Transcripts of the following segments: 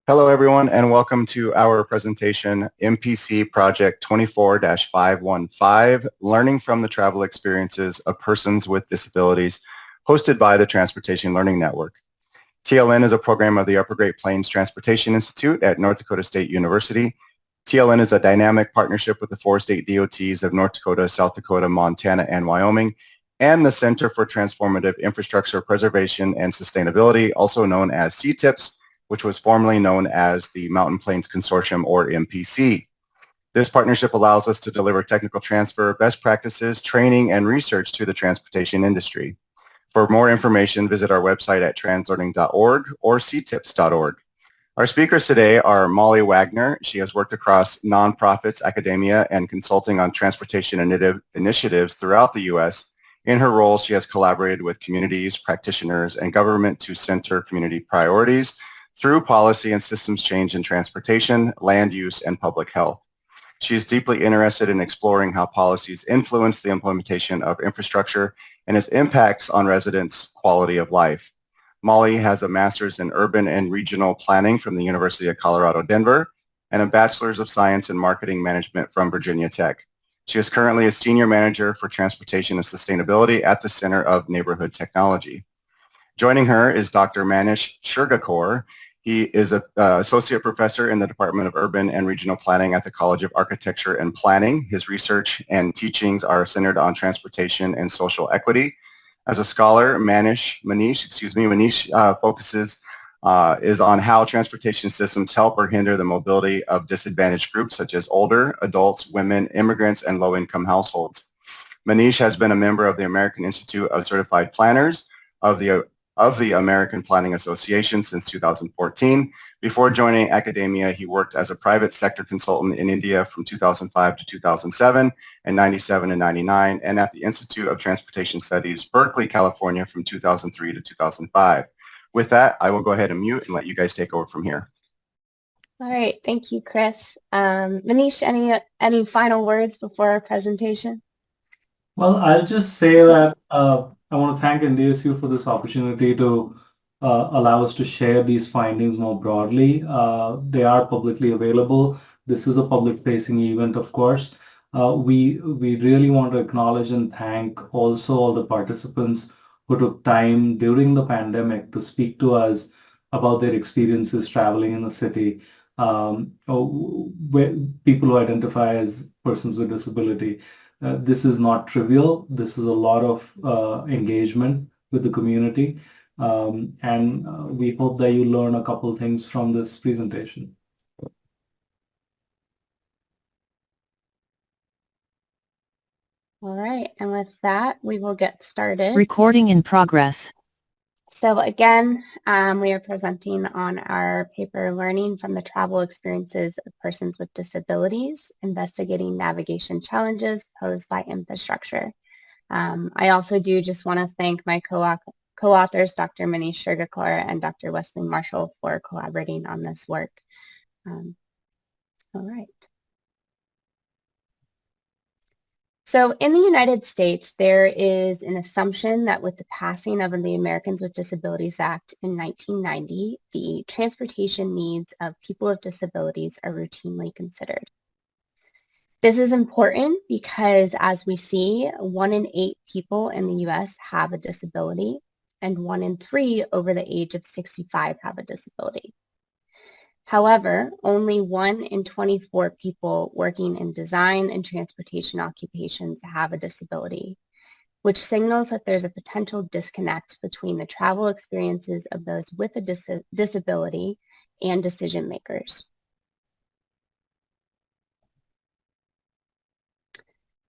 Hello, everyone, and welcome to our presentation, MPC Project 24-515, Learning from the Travel Experiences of Persons with Disabilities, hosted by the Transportation Learning Network. TLN is a program of the Upper Great Plains Transportation Institute at North Dakota State University. TLN is a dynamic partnership with the four state DOTs of North Dakota, South Dakota, Montana, and Wyoming, and the Center for Transformative Infrastructure Preservation and Sustainability, also known as CTIPS, which was formerly known as the Mountain Plains Consortium, or MPC. This partnership allows us to deliver technical transfer, best practices, training, and research to the transportation industry. For more information, visit our website at translearning.org or ctips.org. Our speakers today are Molly Wagner. She has worked across nonprofits, academia, and consulting on transportation initiatives throughout the U.S. In her role, she has collaborated with communities, practitioners, and government to center community priorities through policy and systems change in transportation, land use, and public health. She is deeply interested in exploring how policies influence the implementation of infrastructure and its impacts on residents' quality of life. Molly has a master's in urban and regional planning from the University of Colorado, Denver, and a bachelor's of science in marketing management from Virginia Tech. She is currently a senior manager for transportation and sustainability at the Center of Neighborhood Technology. Joining her is Dr. Manish Shirgakar. He is an associate professor in the Department of Urban and Regional Planning at the College of Architecture and Planning. His research and teachings are centered on transportation and social equity. As a scholar, Manish focuses is on how transportation systems help or hinder the mobility of disadvantaged groups such as older adults, women, immigrants, and low-income households. Manish has been a member of the American Institute of Certified Planners of the American Planning Association since 2014. Before joining academia, he worked as a private sector consultant in India from 2005 to 2007 and 97 and 99, and at the Institute of Transportation Studies, Berkeley, California from 2003 to 2005. With that, I will go ahead and mute and let you guys take over from here. All right, thank you, Chris. Manish, any final words before our presentation? Well, I'll just say that I want to thank NDSU for this opportunity to allow us to share these findings more broadly. They are publicly available. This is a public-facing event, of course. We really want to acknowledge and thank also all the participants who took time during the pandemic to speak to us about their experiences traveling in the city. People who identify as persons with disability. This is not trivial. This is a lot of engagement with the community. And we hope that you learn a couple things from this presentation. All right, and with that, we will get started. Recording in progress. So again, we are presenting on our paper, Learning from the Travel Experiences of Persons with Disabilities, Investigating Navigation Challenges Posed by Infrastructure. I also do just want to thank my co-authors, Dr. Manish Shirgakar and Dr. Wesley Marshall, for collaborating on this work. All right. So in the United States, there is an assumption that with the passing of the Americans with Disabilities Act in 1990, the transportation needs of people with disabilities are routinely considered. This is important because, as we see, 1 in 8 people in the U.S. have a disability, and 1 in 3 over the age of 65 have a disability. However, only 1 in 24 people working in design and transportation occupations have a disability, which signals that there's a potential disconnect between the travel experiences of those with a disability and decision makers.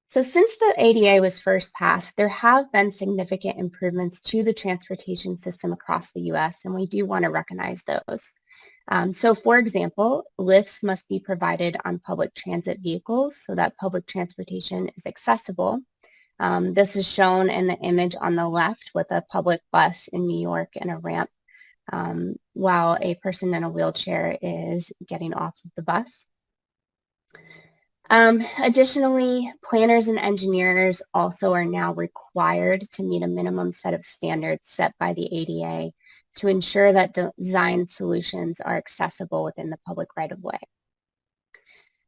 So since the ADA was first passed, there have been significant improvements to the transportation system across the U.S., and we do want to recognize those. So for example, lifts must be provided on public transit vehicles so that public transportation is accessible. This is shown in the image on the left with a public bus in New York and a ramp while a person in a wheelchair is getting off of the bus. Additionally, planners and engineers also are now required to meet a minimum set of standards set by the ADA to ensure that design solutions are accessible within the public right-of-way.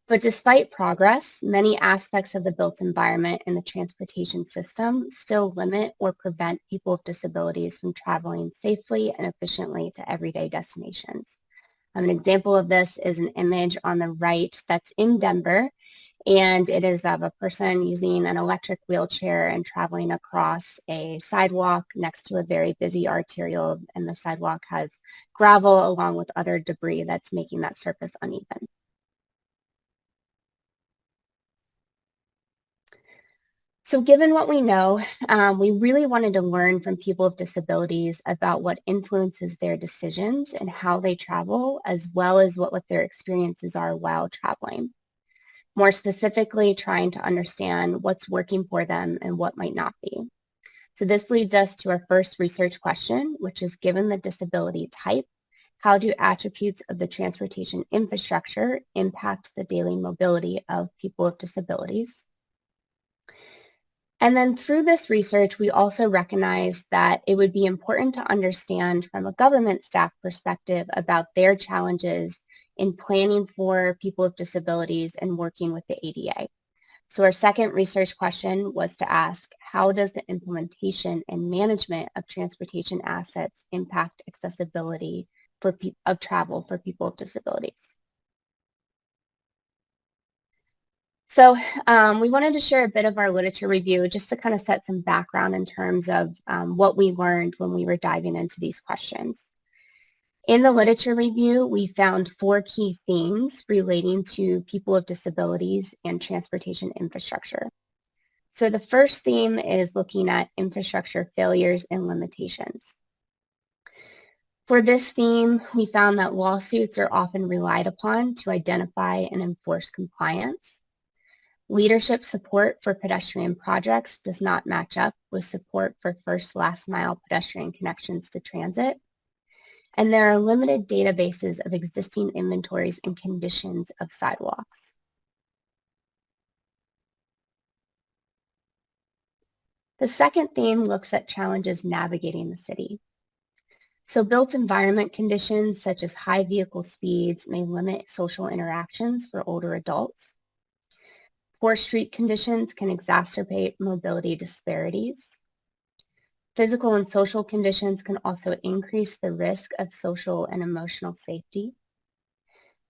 But despite progress, many aspects of the built environment and the transportation system still limit or prevent people with disabilities from traveling safely and efficiently to everyday destinations. An example of this is an image on the right that's in Denver, and it is of a person using an electric wheelchair and traveling across a sidewalk next to a very busy arterial, and the sidewalk has gravel along with other debris that's making that surface uneven. So given what we know, we really wanted to learn from people with disabilities about what influences their decisions and how they travel, as well as what their experiences are while traveling. More specifically, trying to understand what's working for them and what might not be. So this leads us to our first research question, which is, given the disability type, how do attributes of the transportation infrastructure impact the daily mobility of people with disabilities? And then through this research, we also recognize that it would be important to understand from a government staff perspective about their challenges in planning for people with disabilities and working with the ADA. So our second research question was to ask, how does the implementation and management of transportation assets impact accessibility of travel for people with disabilities? So we wanted to share a bit of our literature review just to kind of set some background in terms of what we learned when we were diving into these questions. In the literature review, we found 4 key themes relating to people with disabilities and transportation infrastructure. So the first theme is looking at infrastructure failures and limitations. For this theme, we found that lawsuits are often relied upon to identify and enforce compliance. Leadership support for pedestrian projects does not match up with support for first last mile pedestrian connections to transit. And there are limited databases of existing inventories and conditions of sidewalks. The second theme looks at challenges navigating the city. So built environment conditions such as high vehicle speeds may limit social interactions for older adults. Poor street conditions can exacerbate mobility disparities. Physical and social conditions can also increase the risk of social and emotional safety.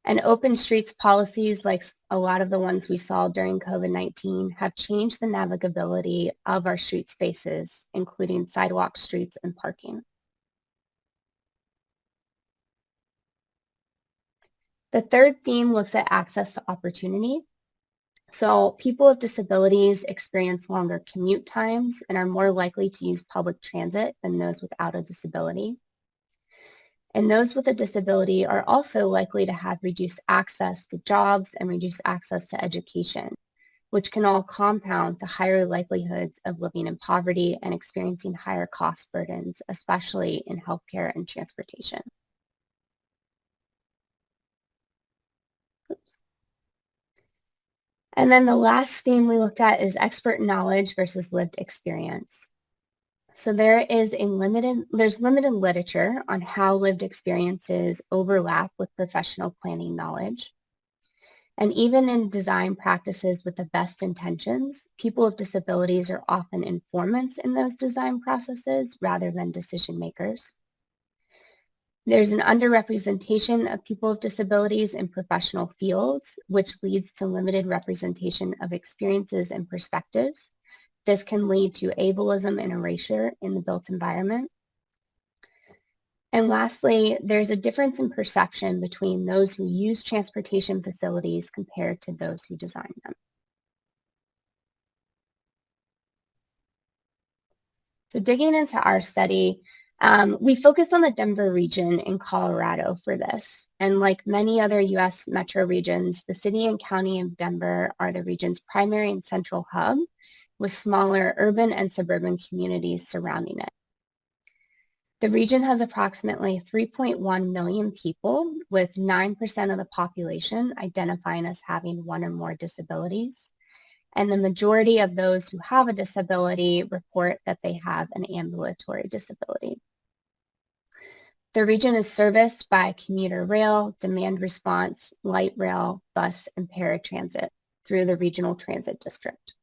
And open streets policies, like a lot of the ones we saw during COVID-19, have changed the navigability of our street spaces, including sidewalk, streets, and parking. The third theme looks at access to opportunity. So people with disabilities experience longer commute times and are more likely to use public transit than those without a disability. And those with a disability are also likely to have reduced access to jobs and reduced access to education, which can all compound to higher likelihoods of living in poverty and experiencing higher cost burdens, especially in healthcare and transportation. And then the last theme we looked at is expert knowledge versus lived experience. So there's limited literature on how lived experiences overlap with professional planning knowledge. And even in design practices with the best intentions, people with disabilities are often informants in those design processes rather than decision makers. There's an underrepresentation of people with disabilities in professional fields, which leads to limited representation of experiences and perspectives. This can lead to ableism and erasure in the built environment. And lastly, there's a difference in perception between those who use transportation facilities compared to those who design them. So digging into our study, we focused on the Denver region in Colorado for this. And like many other U.S. metro regions, the city and county of Denver are the region's primary and central hub, with smaller urban and suburban communities surrounding it. The region has approximately 3.1 million people, with 9% of the population identifying as having one or more disabilities. And the majority of those who have a disability report that they have an ambulatory disability. The region is serviced by commuter rail, demand response, light rail, bus, and paratransit through the Regional Transit District.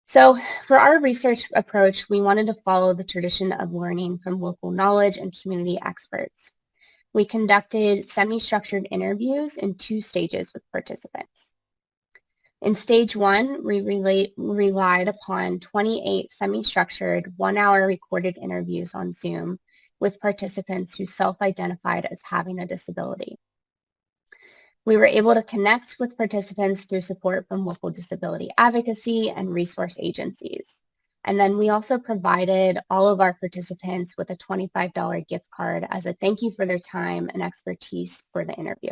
So for our research approach, we wanted to follow the tradition of learning from local knowledge and community experts. We conducted semi-structured interviews in 2 stages with participants. In stage 1, we relied upon 28 semi-structured 1-hour recorded interviews on Zoom with participants who self-identified as having a disability. We were able to connect with participants through support from local disability advocacy and resource agencies. And then we also provided all of our participants with a $25 gift card as a thank you for their time and expertise for the interview.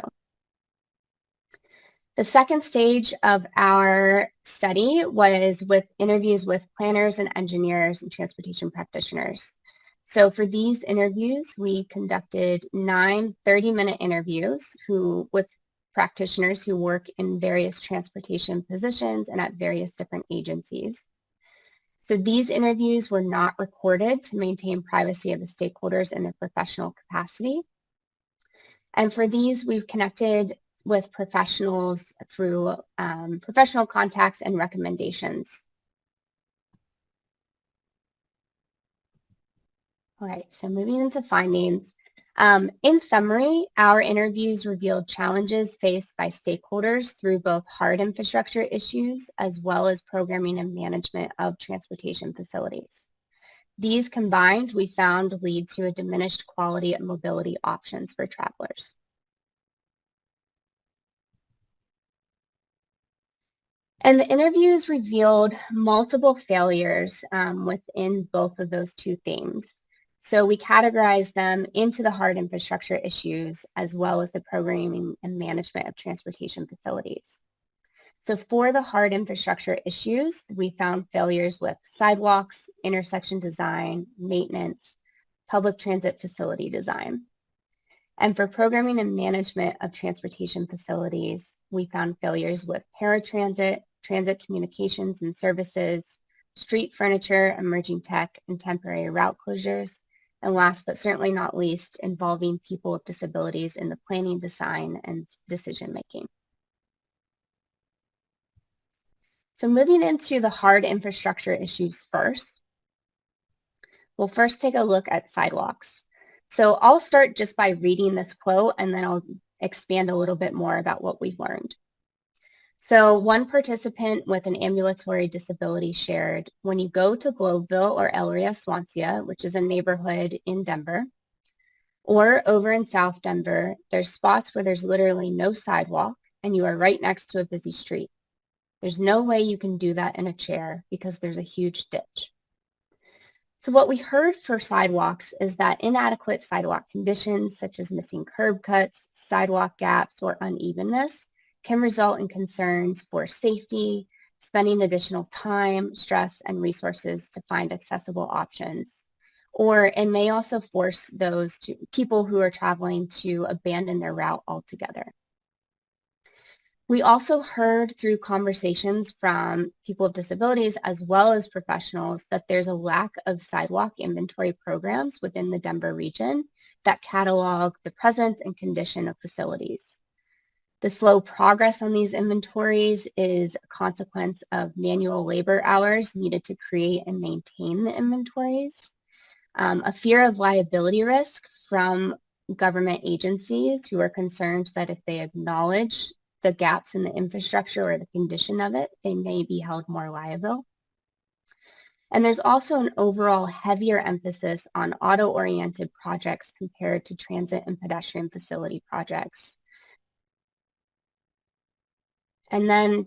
The second stage of our study was with interviews with planners and engineers and transportation practitioners. So for these interviews, we conducted 9 30-minute interviews with practitioners who work in various transportation positions and at various different agencies. So these interviews were not recorded to maintain privacy of the stakeholders in their professional capacity. And for these, we've connected with professionals through professional contacts and recommendations. All right, so moving into findings. In summary, our interviews revealed challenges faced by stakeholders through both hard infrastructure issues as well as programming and management of transportation facilities. These combined, we found, lead to a diminished quality of mobility options for travelers. And the interviews revealed multiple failures within both of those 2 themes. So we categorized them into the hard infrastructure issues as well as the programming and management of transportation facilities. So for the hard infrastructure issues, we found failures with sidewalks, intersection design, maintenance, public transit facility design. And for programming and management of transportation facilities, we found failures with paratransit, transit communications and services, street furniture, emerging tech, and temporary route closures. And last but certainly not least, involving people with disabilities in the planning, design, and decision making. So moving into the hard infrastructure issues first, we'll first take a look at sidewalks. So I'll start just by reading this quote and then I'll expand a little bit more about what we've learned. So one participant with an ambulatory disability shared, when you go to Globeville or Elleria Swansea, which is a neighborhood in Denver, or over in South Denver, there's spots where there's literally no sidewalk and you are right next to a busy street. There's no way you can do that in a chair because there's a huge ditch. So what we heard for sidewalks is that inadequate sidewalk conditions, such as missing curb cuts, sidewalk gaps, or unevenness, can result in concerns for safety, spending additional time, stress, and resources to find accessible options. Or it may also force people who are traveling to abandon their route altogether. We also heard through conversations from people with disabilities as well as professionals that there's a lack of sidewalk inventory programs within the Denver region that catalog the presence and condition of facilities. The slow progress on these inventories is a consequence of manual labor hours needed to create and maintain the inventories, a fear of liability risk from government agencies who are concerned that if they acknowledge the gaps in the infrastructure or the condition of it, they may be held more liable. And there's also an overall heavier emphasis on auto-oriented projects compared to transit and pedestrian facility projects. And then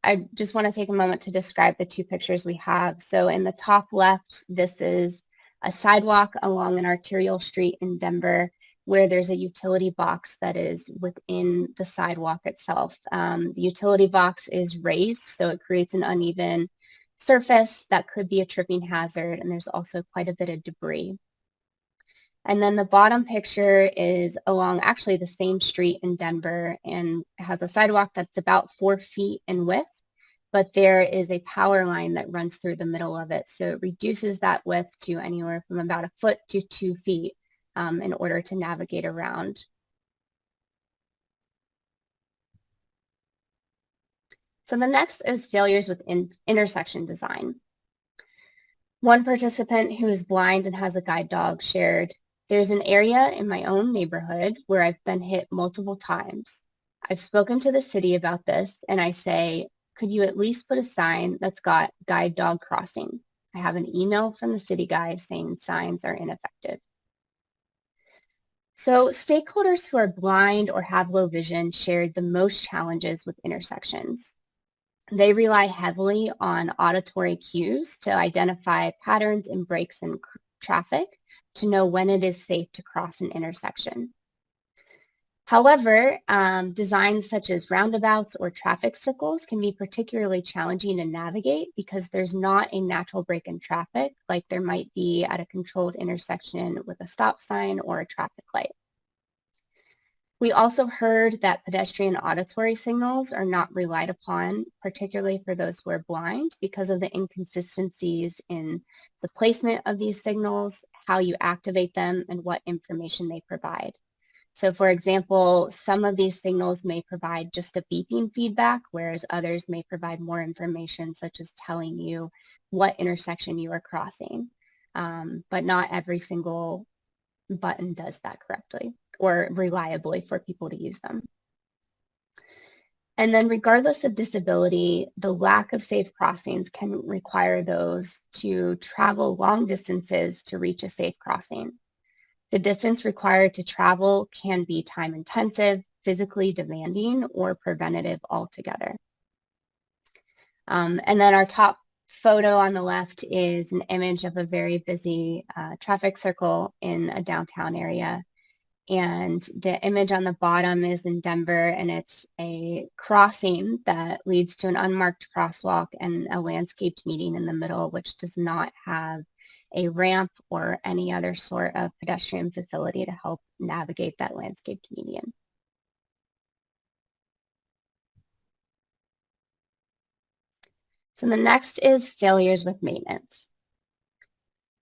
I just want to take a moment to describe the 2 pictures we have. So in the top left, this is a sidewalk along an arterial street in Denver where there's a utility box that is within the sidewalk itself. The utility box is raised, so it creates an uneven surface that could be a tripping hazard, and there's also quite a bit of debris. And then the bottom picture is along actually the same street in Denver and has a sidewalk that's about 4 feet in width but there is a power line that runs through the middle of it. So it reduces that width to anywhere from about 1 foot to 2 feet in order to navigate around. So the next is failures with intersection design. One participant who is blind and has a guide dog shared, "There's an area in my own neighborhood where I've been hit multiple times. I've spoken to the city about this and I say, could you at least put a sign that's got guide dog crossing? I have an email from the city guy saying signs are ineffective." So stakeholders who are blind or have low vision shared the most challenges with intersections. They rely heavily on auditory cues to identify patterns and breaks in traffic to know when it is safe to cross an intersection. However, designs such as roundabouts or traffic circles can be particularly challenging to navigate because there's not a natural break in traffic like there might be at a controlled intersection with a stop sign or a traffic light. We also heard that pedestrian auditory signals are not relied upon, particularly for those who are blind, because of the inconsistencies in the placement of these signals, how you activate them, and what information they provide. So for example, some of these signals may provide just a beeping feedback, whereas others may provide more information, such as telling you what intersection you are crossing. But not every single button does that correctly or reliably for people to use them. And then regardless of disability, the lack of safe crossings can require those to travel long distances to reach a safe crossing. The distance required to travel can be time intensive, physically demanding, or preventative altogether. And then our top photo on the left is an image of a very busy traffic circle in a downtown area. And the image on the bottom is in Denver, and it's a crossing that leads to an unmarked crosswalk and a landscaped median in the middle, which does not have a ramp or any other sort of pedestrian facility to help navigate that landscaped median. So the next is failures with maintenance.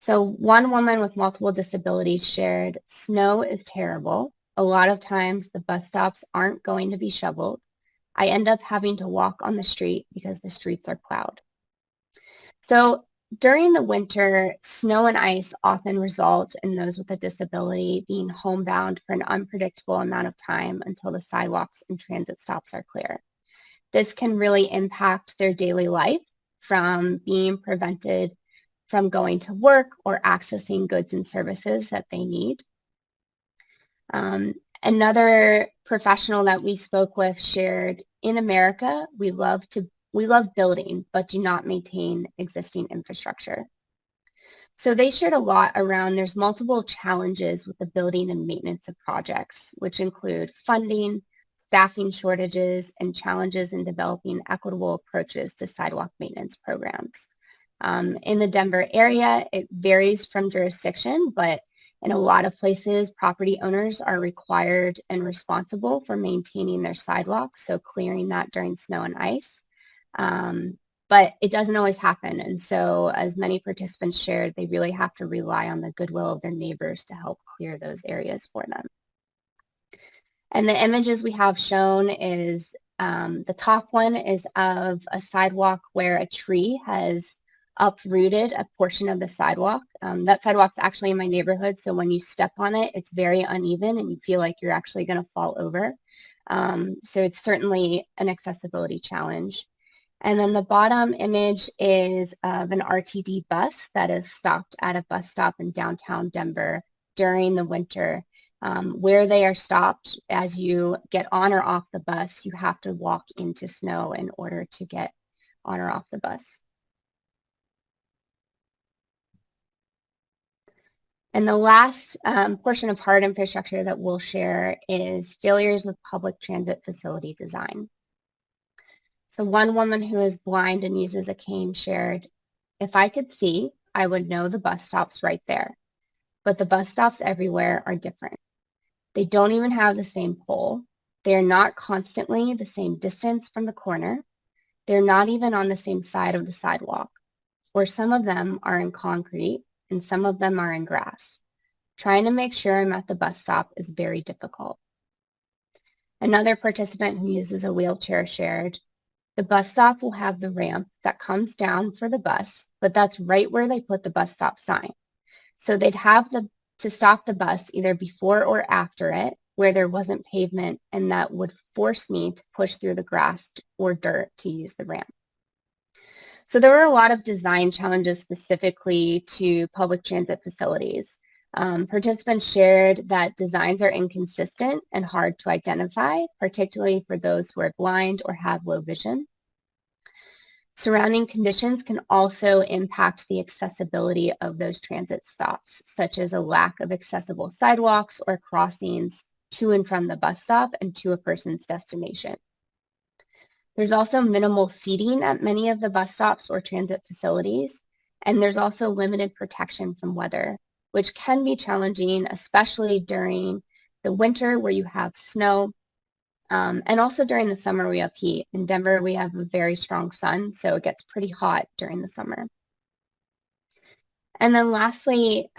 So one woman with multiple disabilities shared, "Snow is terrible. A lot of times the bus stops aren't going to be shoveled. I end up having to walk on the street because the streets are plowed." So during the winter, snow and ice often result in those with a disability being homebound for an unpredictable amount of time until the sidewalks and transit stops are clear. This can really impact their daily life, from being prevented from going to work or accessing goods and services that they need. Another professional that we spoke with shared, "In America, we love building, but do not maintain existing infrastructure." So they shared a lot around there's multiple challenges with the building and maintenance of projects, which include funding, staffing shortages, and challenges in developing equitable approaches to sidewalk maintenance programs. In the Denver area, it varies from jurisdiction, but in a lot of places, property owners are required and responsible for maintaining their sidewalks, so clearing that during snow and ice. But it doesn't always happen. And so as many participants shared, they really have to rely on the goodwill of their neighbors to help clear those areas for them. And the images we have shown is the top one is of a sidewalk where a tree has uprooted a portion of the sidewalk. That sidewalk's actually in my neighborhood, so when you step on it, it's very uneven and you feel like you're actually going to fall over. So it's certainly an accessibility challenge. And then the bottom image is of an RTD bus that is stopped at a bus stop in downtown Denver during the winter. Where they are stopped, as you get on or off the bus, you have to walk into snow in order to get on or off the bus. And the last portion of hard infrastructure that we'll share is failures with public transit facility design. So one woman who is blind and uses a cane shared, "If I could see, I would know the bus stops right there. But the bus stops everywhere are different. They don't even have the same pole. They are not constantly the same distance from the corner. they're not even on the same side of the sidewalk, or some of them are in concrete and some of them are in grass. Trying to make sure I'm at the bus stop is very difficult. Another participant who uses a wheelchair shared, the bus stop will have the ramp that comes down for the bus, but that's right where they put the bus stop sign. So they'd have to stop the bus either before or after it, where there wasn't pavement, and that would force me to push through the grass or dirt to use the ramp. So there were a lot of design challenges specifically to public transit facilities. Participants shared that designs are inconsistent and hard to identify, particularly for those who are blind or have low vision. Surrounding conditions can also impact the accessibility of those transit stops, such as a lack of accessible sidewalks or crossings to and from the bus stop and to a person's destination. There's also minimal seating at many of the bus stops or transit facilities, and there's also limited protection from weather, which can be challenging, especially during the winter where you have snow, and also during the summer we have heat. In Denver, we have a very strong sun, so it gets pretty hot during the summer. And then lastly,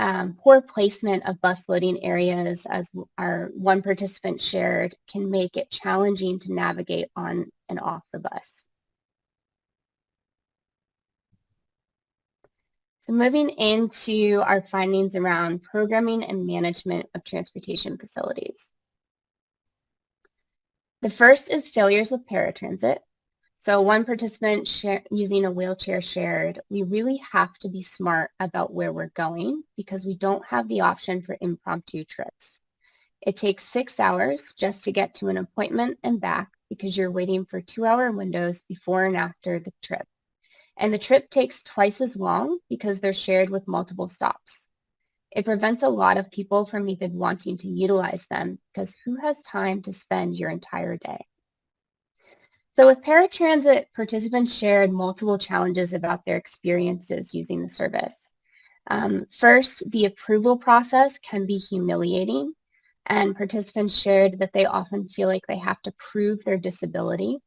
poor placement of bus loading areas, as our one participant shared, can make it challenging to navigate on and off the bus. So moving into our findings around programming and management of transportation facilities. The first is failures with paratransit. So one participant using a wheelchair shared, we really have to be smart about where we're going because we don't have the option for impromptu trips. It takes 6 hours just to get to an appointment and back because you're waiting for 2-hour windows before and after the trip. And the trip takes twice as long because they're shared with multiple stops. It prevents a lot of people from even wanting to utilize them because who has time to spend your entire day? So with paratransit, participants shared multiple challenges about their experiences using the service. First, the approval process can be humiliating, and participants shared that they often feel like they have to prove their disability.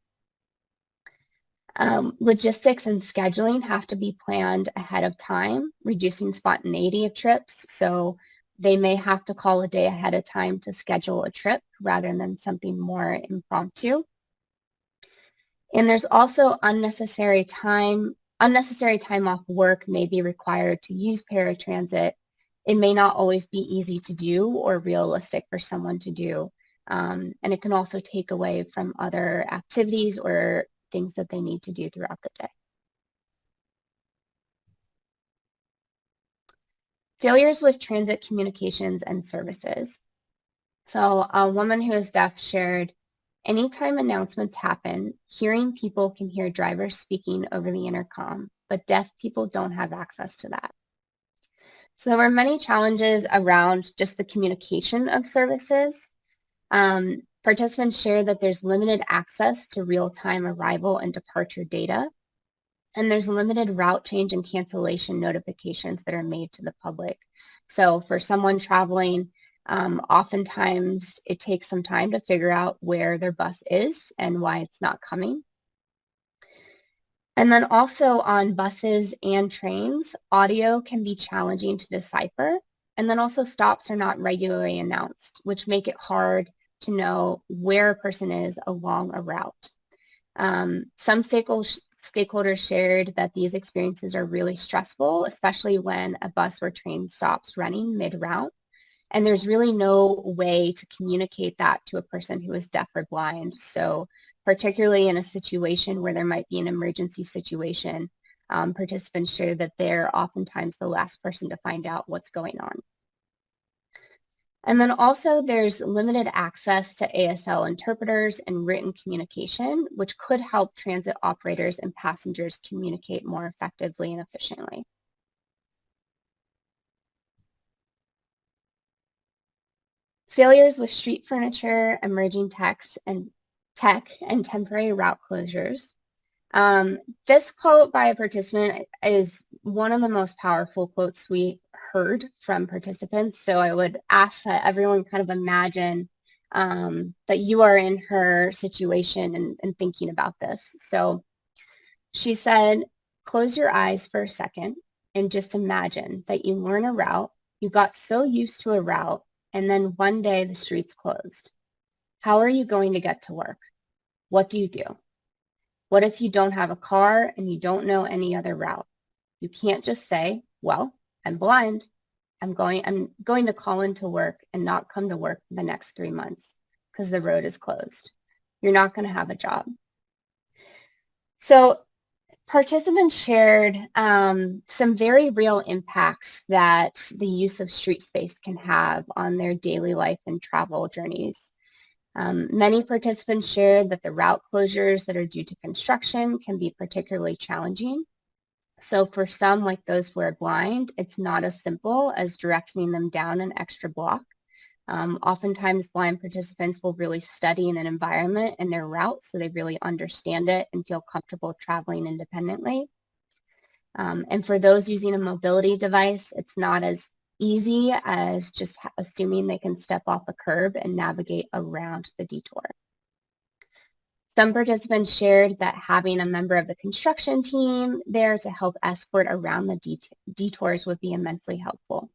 Logistics and scheduling have to be planned ahead of time, reducing spontaneity of trips. So they may have to call a day ahead of time to schedule a trip rather than something more impromptu. And there's also unnecessary time off work may be required to use paratransit. It may not always be easy to do or realistic for someone to do. And it can also take away from other activities or things that they need to do throughout the day. Failures with transit communications and services. So a woman who is deaf shared, anytime announcements happen, hearing people can hear drivers speaking over the intercom, but deaf people don't have access to that. So there were many challenges around just the communication of services. Participants shared that there's limited access to real-time arrival and departure data, and there's limited route change and cancellation notifications that are made to the public. So for someone traveling, oftentimes it takes some time to figure out where their bus is and why it's not coming. And then also on buses and trains, audio can be challenging to decipher. And then also stops are not regularly announced, which make it hard to know where a person is along a route. Some stakeholders shared that these experiences are really stressful, especially when a bus or train stops running mid-route. And there's really no way to communicate that to a person who is deaf or blind. So particularly in a situation where there might be an emergency situation, participants share that they're oftentimes the last person to find out what's going on. And then also there's limited access to ASL interpreters and written communication, which could help transit operators and passengers communicate more effectively and efficiently. Failures with street furniture, emerging tech, and temporary route closures. This quote by a participant is one of the most powerful quotes we heard from participants. So I would ask that everyone kind of imagine that you are in her situation and thinking about this. So She said, close your eyes for a second and just imagine that you learn a route, you got so used to a route, and then one day the street's closed. How are you going to get to work? What do you do? What if you don't have a car and you don't know any other route? You can't just say, well, I'm blind. I'm going to call into work and not come to work for the next 3 months because the road is closed. You're not going to have a job. So participants shared some very real impacts that the use of street space can have on their daily life and travel journeys. Many participants shared that the route closures that are due to construction can be particularly challenging. So for some, like those who are blind, it's not as simple as directing them down an extra block. Oftentimes, blind participants will really study in an environment and their route, so they really understand it and feel comfortable traveling independently. And for those using a mobility device, it's not as easy as just assuming they can step off a curb and navigate around the detour. Some participants shared that having a member of the construction team there to help escort around the detours would be immensely helpful.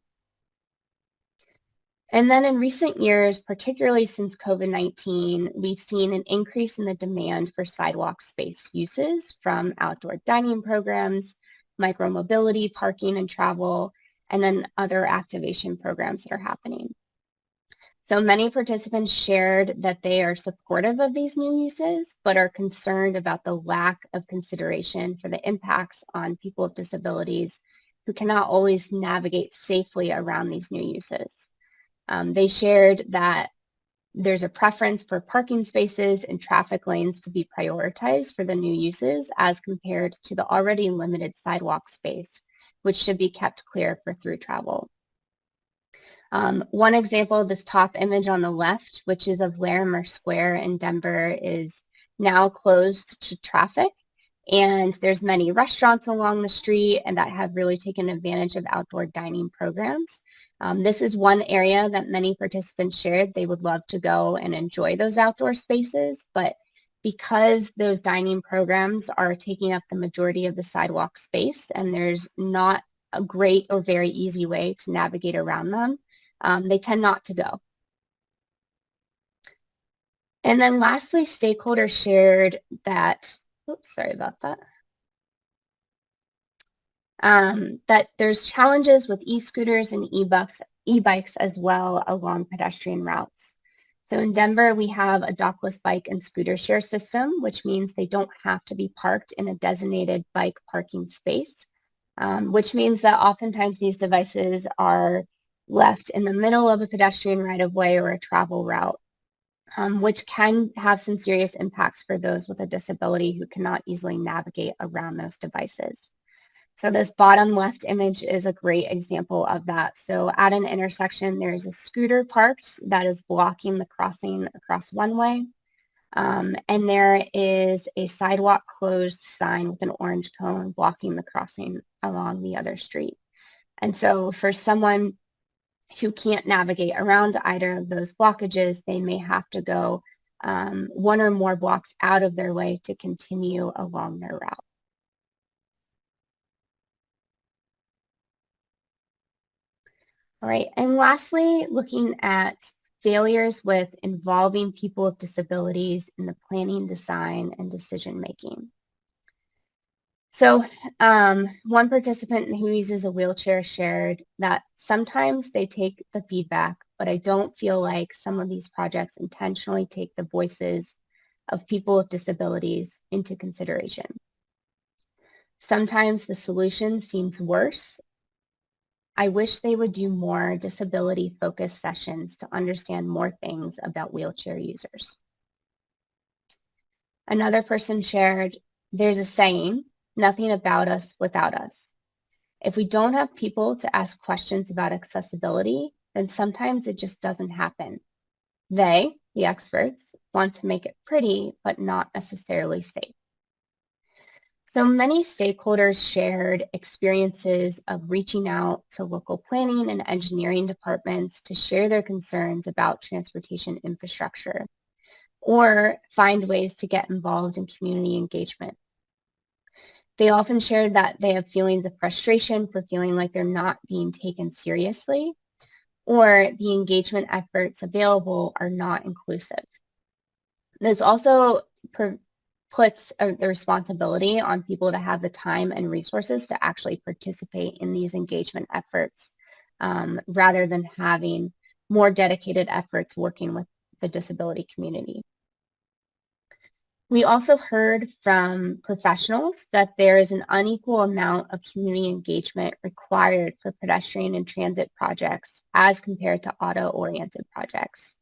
And then in recent years, particularly since COVID-19, we've seen an increase in the demand for sidewalk space uses from outdoor dining programs, micromobility, parking and travel, and then other activation programs that are happening. So many participants shared that they are supportive of these new uses, but are concerned about the lack of consideration for the impacts on people with disabilities who cannot always navigate safely around these new uses. They shared that there's a preference for parking spaces and traffic lanes to be prioritized for the new uses as compared to the already limited sidewalk space, which should be kept clear for through travel. One example, this top image on the left, which is of Larimer Square in Denver, is now closed to traffic. And there's many restaurants along the street and that have really taken advantage of outdoor dining programs. This is one area that many participants shared they would love to go and enjoy those outdoor spaces, but because those dining programs are taking up the majority of the sidewalk space and there's not a great or very easy way to navigate around them, they tend not to go. And then lastly, stakeholders shared that, oops, sorry about that. That there's challenges with e-scooters and e-bikes as well along pedestrian routes. So in Denver, we have a dockless bike and scooter share system, which means they don't have to be parked in a designated bike parking space, which means that oftentimes these devices are left in the middle of a pedestrian right-of-way or a travel route, which can have some serious impacts for those with a disability who cannot easily navigate around those devices. So this bottom left image is a great example of that. So at an intersection, there's a scooter parked that is blocking the crossing across one way. And there is a sidewalk closed sign with an orange cone blocking the crossing along the other street. And so for someone who can't navigate around either of those blockages, they may have to go one or more blocks out of their way to continue along their route. All right, and lastly, looking at failures with involving people with disabilities in the planning, design, and decision-making. So one participant who uses a wheelchair shared that sometimes they take the feedback, but I don't feel like some of these projects intentionally take the voices of people with disabilities into consideration. Sometimes the solution seems worse. I wish they would do more disability-focused sessions to understand more things about wheelchair users. Another person shared, there's a saying, nothing about us without us. If we don't have people to ask questions about accessibility, then sometimes it just doesn't happen. They, the experts, want to make it pretty, but not necessarily safe. So many stakeholders shared experiences of reaching out to local planning and engineering departments to share their concerns about transportation infrastructure or find ways to get involved in community engagement. They often share that they have feelings of frustration for feeling like they're not being taken seriously, or the engagement efforts available are not inclusive. This also puts the responsibility on people to have the time and resources to actually participate in these engagement efforts, rather than having more dedicated efforts working with the disability community. We also heard from professionals that there is an unequal amount of community engagement required for pedestrian and transit projects as compared to auto-oriented projects.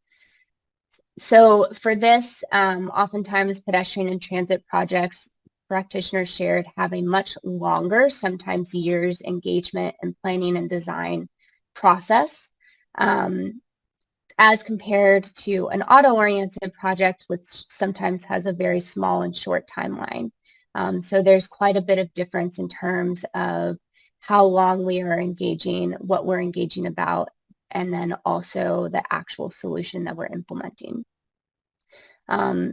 So for this, oftentimes pedestrian and transit projects, practitioners shared have a much longer, sometimes years, engagement and planning and design process, as compared to an auto-oriented project, which sometimes has a very small and short timeline. So there's quite a bit of difference in terms of how long we are engaging, what we're engaging about, and then also the actual solution that we're implementing.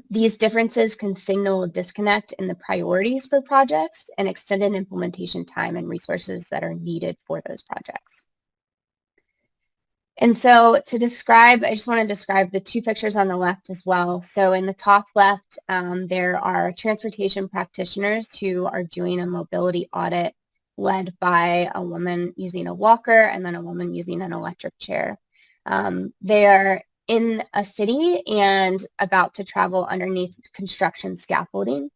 These differences can signal a disconnect in the priorities for projects and extended implementation time and resources that are needed for those projects. And so to describe, I just want to describe the two pictures on the left as well. So in the top left, there are transportation practitioners who are doing a mobility audit led by a woman using a walker and then a woman using an electric chair. They are in a city and about to travel underneath construction scaffolding.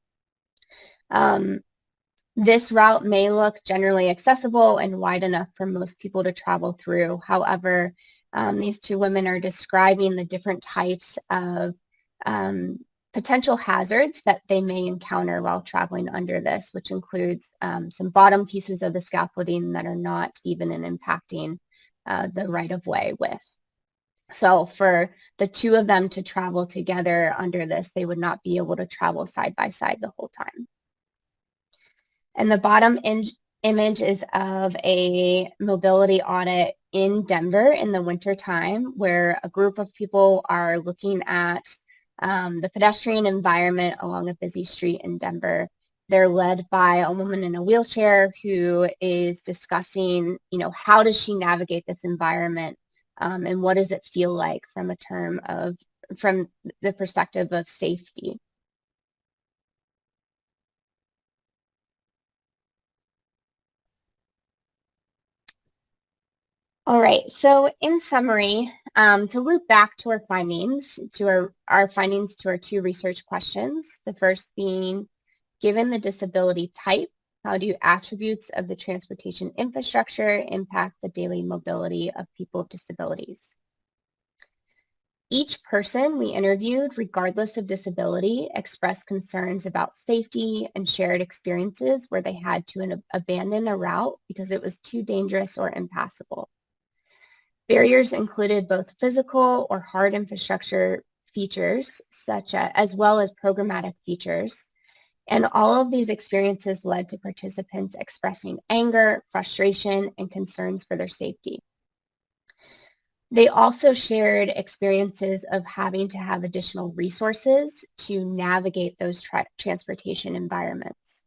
This route may look generally accessible and wide enough for most people to travel through. However, these two women are describing the different types of potential hazards that they may encounter while traveling under this, which includes some bottom pieces of the scaffolding that are not even impacting the right-of-way width. So for the two of them to travel together under this, they would not be able to travel side by side the whole time. And the bottom image is of a mobility audit in Denver in the winter time, where a group of people are looking at the pedestrian environment along a busy street in Denver. They're led by a woman in a wheelchair who is discussing, how does she navigate this environment, and what does it feel like from the perspective of safety. All right, so in summary, to loop back to our findings, to our findings to our two research questions, the first being, given the disability type, how do attributes of the transportation infrastructure impact the daily mobility of people with disabilities? Each person we interviewed, regardless of disability, expressed concerns about safety and shared experiences where they had to abandon a route because it was too dangerous or impassable. Barriers included both physical or hard infrastructure features, as well as programmatic features. And all of these experiences led to participants expressing anger, frustration, and concerns for their safety. They also shared experiences of having to have additional resources to navigate those transportation environments.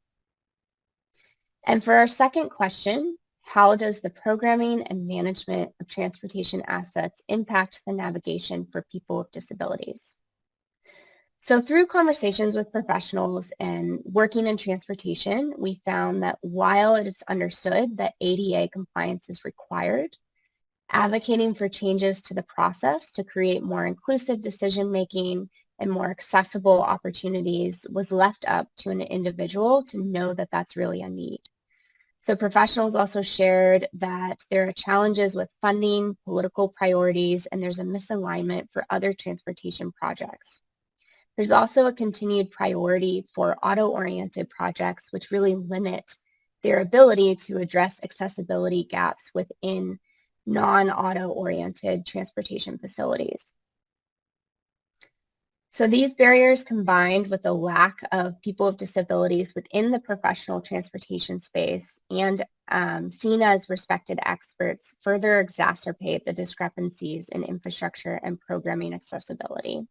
And for our second question, how does the programming and management of transportation assets impact the navigation for people with disabilities? So through conversations with professionals and working in transportation, we found that while it is understood that ADA compliance is required, advocating for changes to the process to create more inclusive decision-making and more accessible opportunities was left up to an individual to know that that's really a need. So professionals also shared that there are challenges with funding, political priorities, and there's a misalignment for other transportation projects. There's also a continued priority for auto-oriented projects, which really limit their ability to address accessibility gaps within non-auto-oriented transportation facilities. So these barriers, combined with the lack of people with disabilities within the professional transportation space and seen as respected experts, further exacerbate the discrepancies in infrastructure and programming accessibility.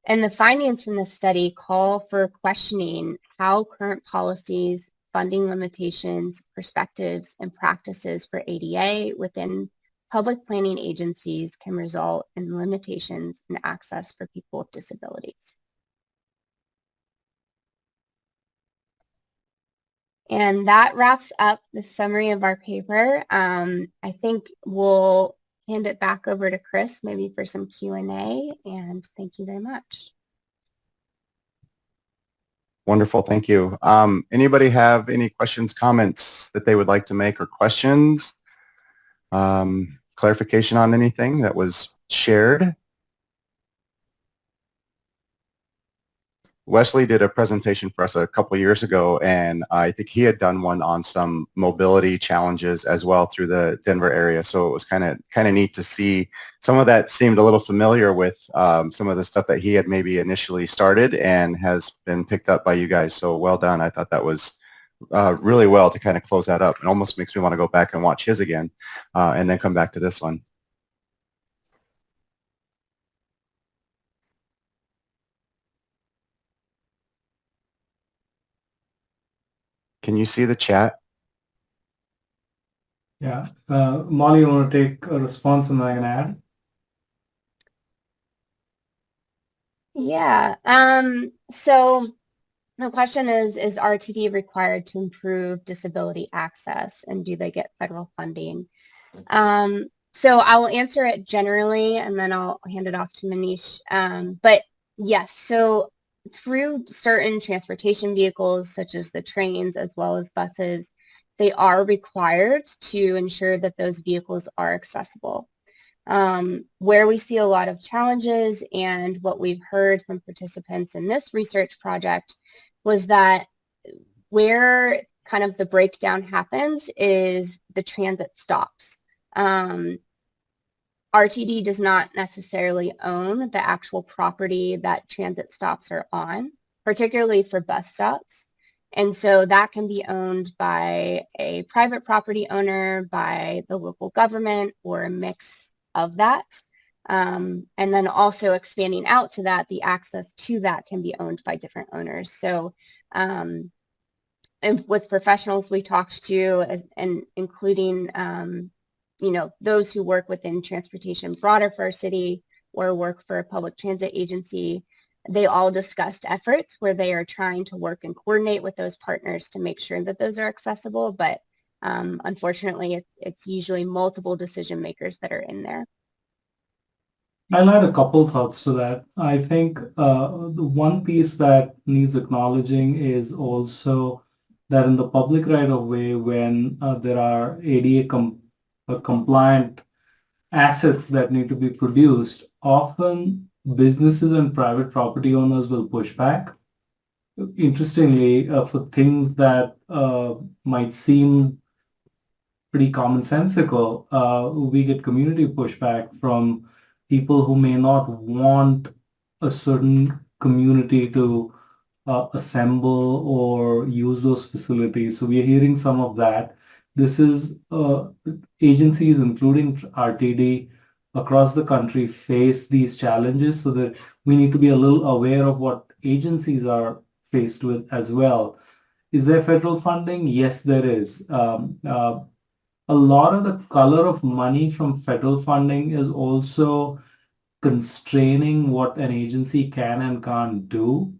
And the findings from this study call for questioning how current policies, funding limitations, perspectives, and practices for ADA within public planning agencies can result in limitations in access for people with disabilities. And that wraps up the summary of our paper. I think we'll hand it back over to Chris, maybe for some Q&A, and thank you very much. Wonderful, thank you. Anybody have any questions, comments that they would like to make, or questions? Clarification on anything that was shared? Wesley did a presentation for us a couple of years ago, and I think he had done one on some mobility challenges as well through the Denver area. So it was kind of neat to see. Some of that seemed a little familiar with some of the stuff that he had maybe initially started and has been picked up by you guys. So well done. I thought that was really well to kind of close that up. It almost makes me want to go back and watch his again and then come back to this one. Can you see the chat? Yeah. Molly, you want to take a response and I can add? Yeah. So the question is RTD required to improve disability access, and do they get federal funding? So I will answer it generally, and then I'll hand it off to Manish. But yes, so through certain transportation vehicles, such as the trains as well as buses, they are required to ensure that those vehicles are accessible. Where we see a lot of challenges, and what we've heard from participants in this research project, was that where kind of the breakdown happens is the transit stops. RTD does not necessarily own the actual property that transit stops are on, particularly for bus stops. And so that can be owned by a private property owner, by the local government, or a mix of that. And then also expanding out to that, the access to that can be owned by different owners. So and with professionals we talked to, and including those who work within transportation broader for our city or work for a public transit agency, they all discussed efforts where they are trying to work and coordinate with those partners to make sure that those are accessible. But unfortunately, it's usually multiple decision makers that are in there. I'll add a couple thoughts to that. I think the one piece that needs acknowledging is also that in the public right of way, when there are ADA compliant assets that need to be produced, often businesses and private property owners will push back. Interestingly, for things that might seem pretty commonsensical, we get community pushback from people who may not want a certain community to assemble or use those facilities. So we are hearing some of that. This is agencies, including RTD, across the country face these challenges, so that we need to be a little aware of what agencies are faced with as well. Is there federal funding? Yes, there is. A lot of the color of money from federal funding is also constraining what an agency can and can't do.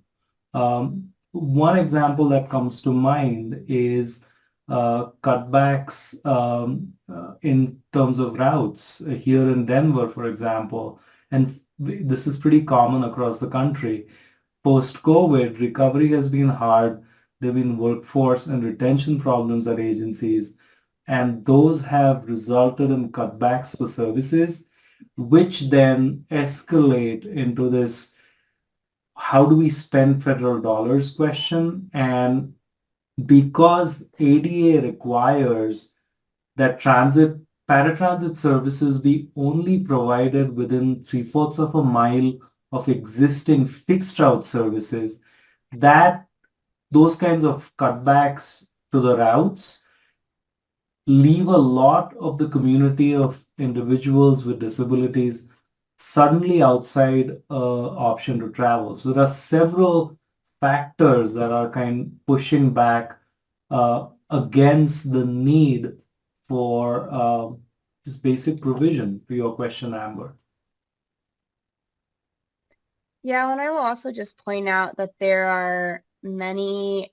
One example that comes to mind is cutbacks in terms of routes here in Denver, for example. And this is pretty common across the country. Post-COVID, recovery has been hard. There have been workforce and retention problems at agencies, and those have resulted in cutbacks for services, which then escalate into this how do we spend federal dollars question. And because ADA requires that paratransit services be only provided within 3/4 of a mile of existing fixed route services, that those kinds of cutbacks to the routes leave a lot of the community of individuals with disabilities suddenly outside option to travel. So there are several factors that are pushing back against the need for just basic provision to your question, Amber. Yeah, and I will also just point out that there are many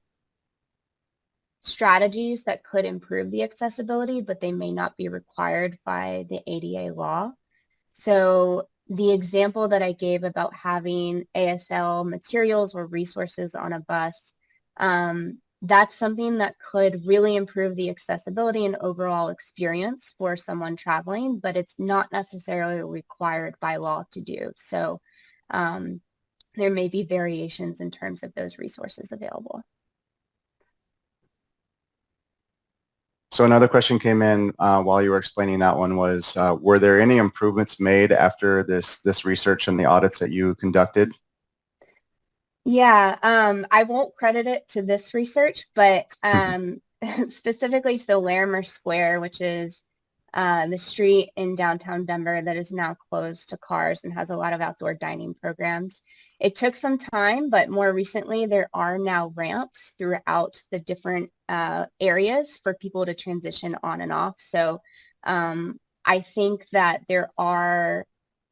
strategies that could improve the accessibility, but they may not be required by the ADA law. So the example that I gave about having ASL materials or resources on a bus, that's something that could really improve the accessibility and overall experience for someone traveling, but it's not necessarily required by law to do. So there may be variations in terms of those resources available. So another question came in while you were explaining that one was, were there any improvements made after this research and the audits that you conducted? Yeah, I won't credit it to this research, but specifically, so Larimer Square, which is the street in downtown Denver that is now closed to cars and has a lot of outdoor dining programs. It took some time, but more recently, there are now ramps throughout the different areas for people to transition on and off. So I think that there are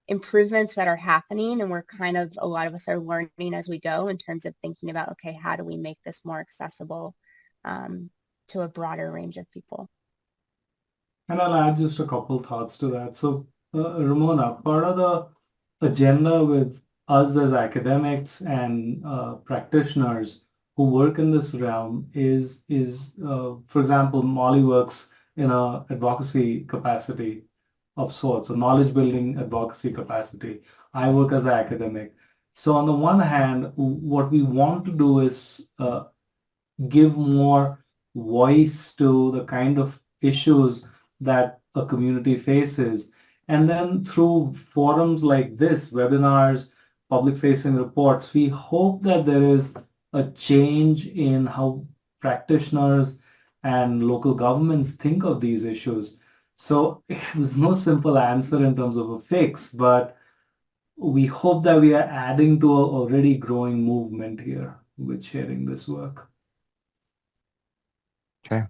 improvements that are happening, and we're a lot of us are learning as we go in terms of thinking about, okay, how do we make this more accessible to a broader range of people? And I'll add just a couple thoughts to that. So, Ramona, part of the agenda with us as academics and practitioners who work in this realm is, for example, Molly works in a advocacy capacity of sorts, a knowledge building advocacy capacity. I work as an academic. So on the one hand, what we want to do is give more voice to the kind of issues that a community faces. And then through forums like this, webinars, public-facing reports, we hope that there is a change in how practitioners and local governments think of these issues. So there's no simple answer in terms of a fix, but we hope that we are adding to an already growing movement here with sharing this work. Okay.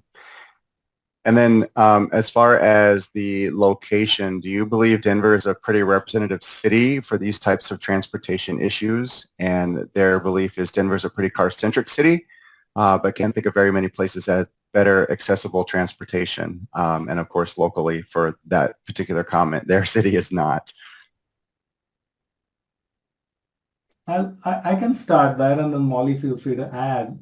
And then as far as the location, do you believe Denver is a pretty representative city for these types of transportation issues? And their belief is Denver is a pretty car-centric city, but can't think of very many places that better accessible transportation. And of course, locally for that particular comment, their city is not. I can start that, and then Molly, feel free to add.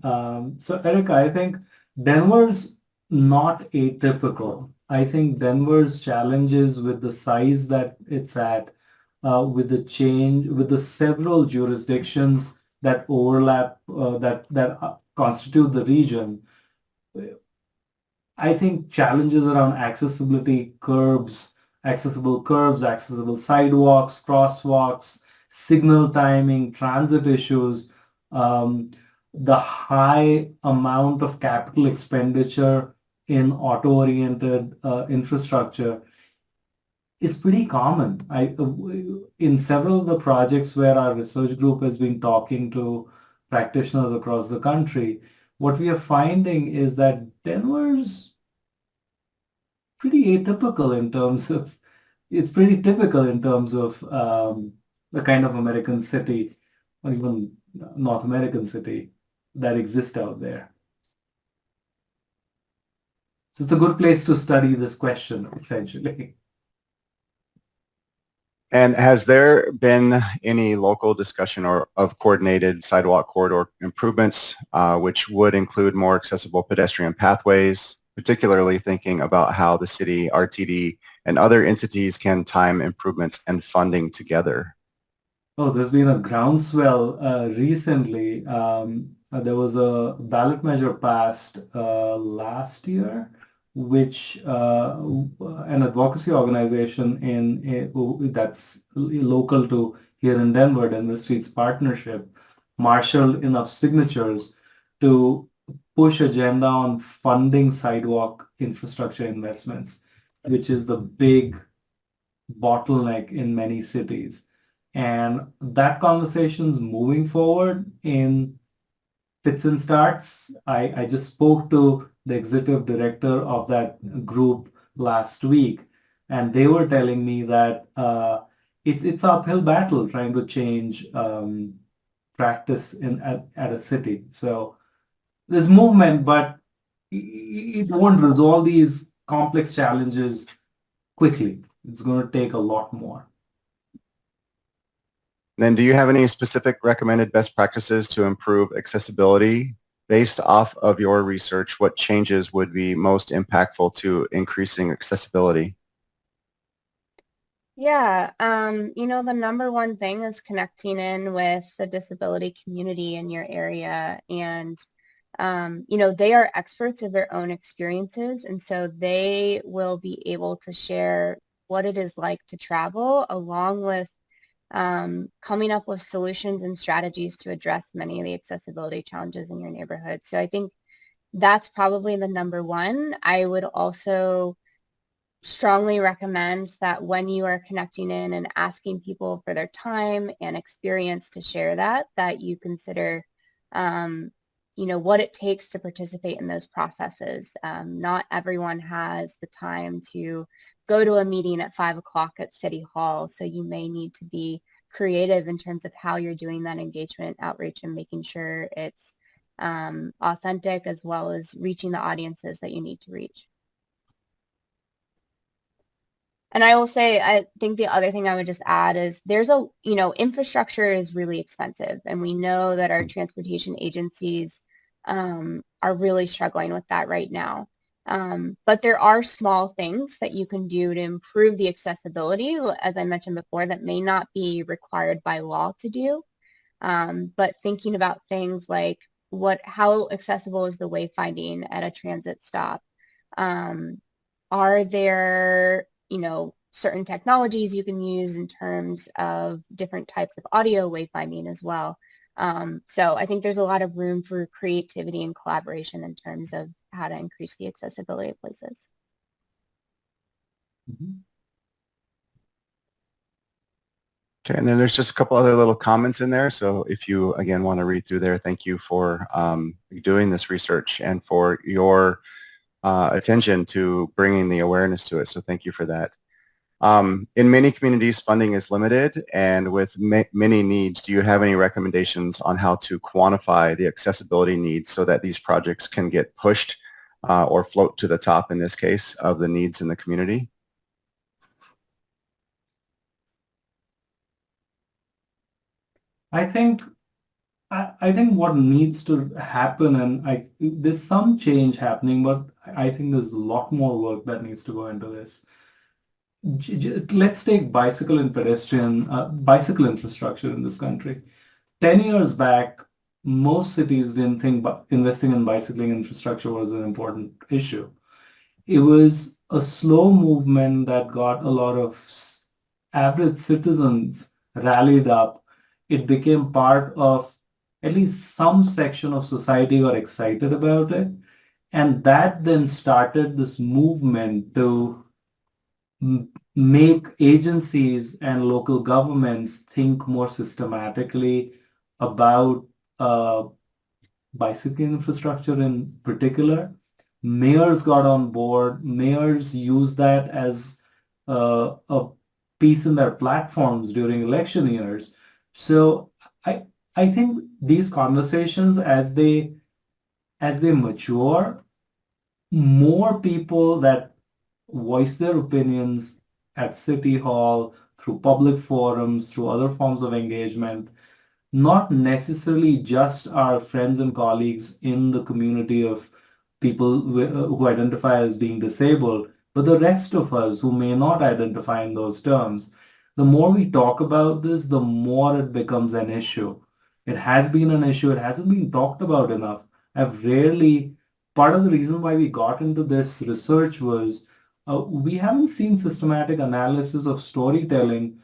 So Erica, I think Denver's not atypical. I think Denver's challenges with the size that it's at, with the change, with the several jurisdictions that overlap, that constitute the region. I think challenges around accessibility, accessible curbs, accessible sidewalks, crosswalks, signal timing, transit issues, the high amount of capital expenditure in auto-oriented infrastructure is pretty common. In several of the projects where our research group has been talking to practitioners across the country, what we are finding is that Denver's pretty atypical in terms of, it's pretty typical in terms of the kind of American city or even North American city that exists out there. So it's a good place to study this question, essentially. And has there been any local discussion or of coordinated sidewalk corridor improvements, which would include more accessible pedestrian pathways, particularly thinking about how the city, RTD, and other entities can time improvements and funding together? Oh, there's been a groundswell recently. There was a ballot measure passed last year, which an advocacy organization that's local to here in Denver, Denver Streets Partnership, marshaled enough signatures to push agenda on funding sidewalk infrastructure investments, which is the big bottleneck in many cities. And that conversation's moving forward in fits and starts. I just spoke to the executive director of that group last week, and they were telling me that it's an uphill battle trying to change practice at a city. So there's movement, but it won't resolve these complex challenges quickly. It's going to take a lot more. Then do you have any specific recommended best practices to improve accessibility? Based off of your research, what changes would be most impactful to increasing accessibility? Yeah, the number one thing is connecting in with the disability community in your area. And, they are experts of their own experiences. And so they will be able to share what it is like to travel along with coming up with solutions and strategies to address many of the accessibility challenges in your neighborhood. So I think that's probably the number one. I would also strongly recommend that when you are connecting in and asking people for their time and experience to share that you consider, what it takes to participate in those processes. Not everyone has the time to go to a meeting at 5 o'clock at City Hall, so you may need to be creative in terms of how you're doing that engagement outreach and making sure it's authentic as well as reaching the audiences that you need to reach. And I will say, I think the other thing I would just add is infrastructure is really expensive. And we know that our transportation agencies are really struggling with that right now. But there are small things that you can do to improve the accessibility, as I mentioned before, that may not be required by law to do. But thinking about things like how accessible is the wayfinding at a transit stop? Are there certain technologies you can use in terms of different types of audio wayfinding as well. So I think there's a lot of room for creativity and collaboration in terms of how to increase the accessibility of places. Okay, and then there's just a couple other little comments in there. So if you, again, want to read through there, thank you for doing this research and for your attention to bringing the awareness to it. So thank you for that. In many communities, funding is limited, and with many needs, do you have any recommendations on how to quantify the accessibility needs so that these projects can get pushed or float to the top, in this case, of the needs in the community? I think what needs to happen, and there's some change happening, but I think there's a lot more work that needs to go into this. Let's take bicycle and pedestrian bicycle infrastructure in this country. 10 years back, most cities didn't think investing in bicycling infrastructure was an important issue. It was a slow movement that got a lot of average citizens rallied up. It became part of at least some section of society got excited about it. And that then started this movement to make agencies and local governments think more systematically about bicycling infrastructure in particular. Mayors got on board. Mayors used that as a piece in their platforms during election years. So I think these conversations, as they mature, more people that voice their opinions at City Hall, through public forums, through other forms of engagement, not necessarily just our friends and colleagues in the community of people who identify as being disabled, but the rest of us who may not identify in those terms. The more we talk about this, the more it becomes an issue. It has been an issue. It hasn't been talked about enough. Part of the reason why we got into this research was we haven't seen systematic analysis of storytelling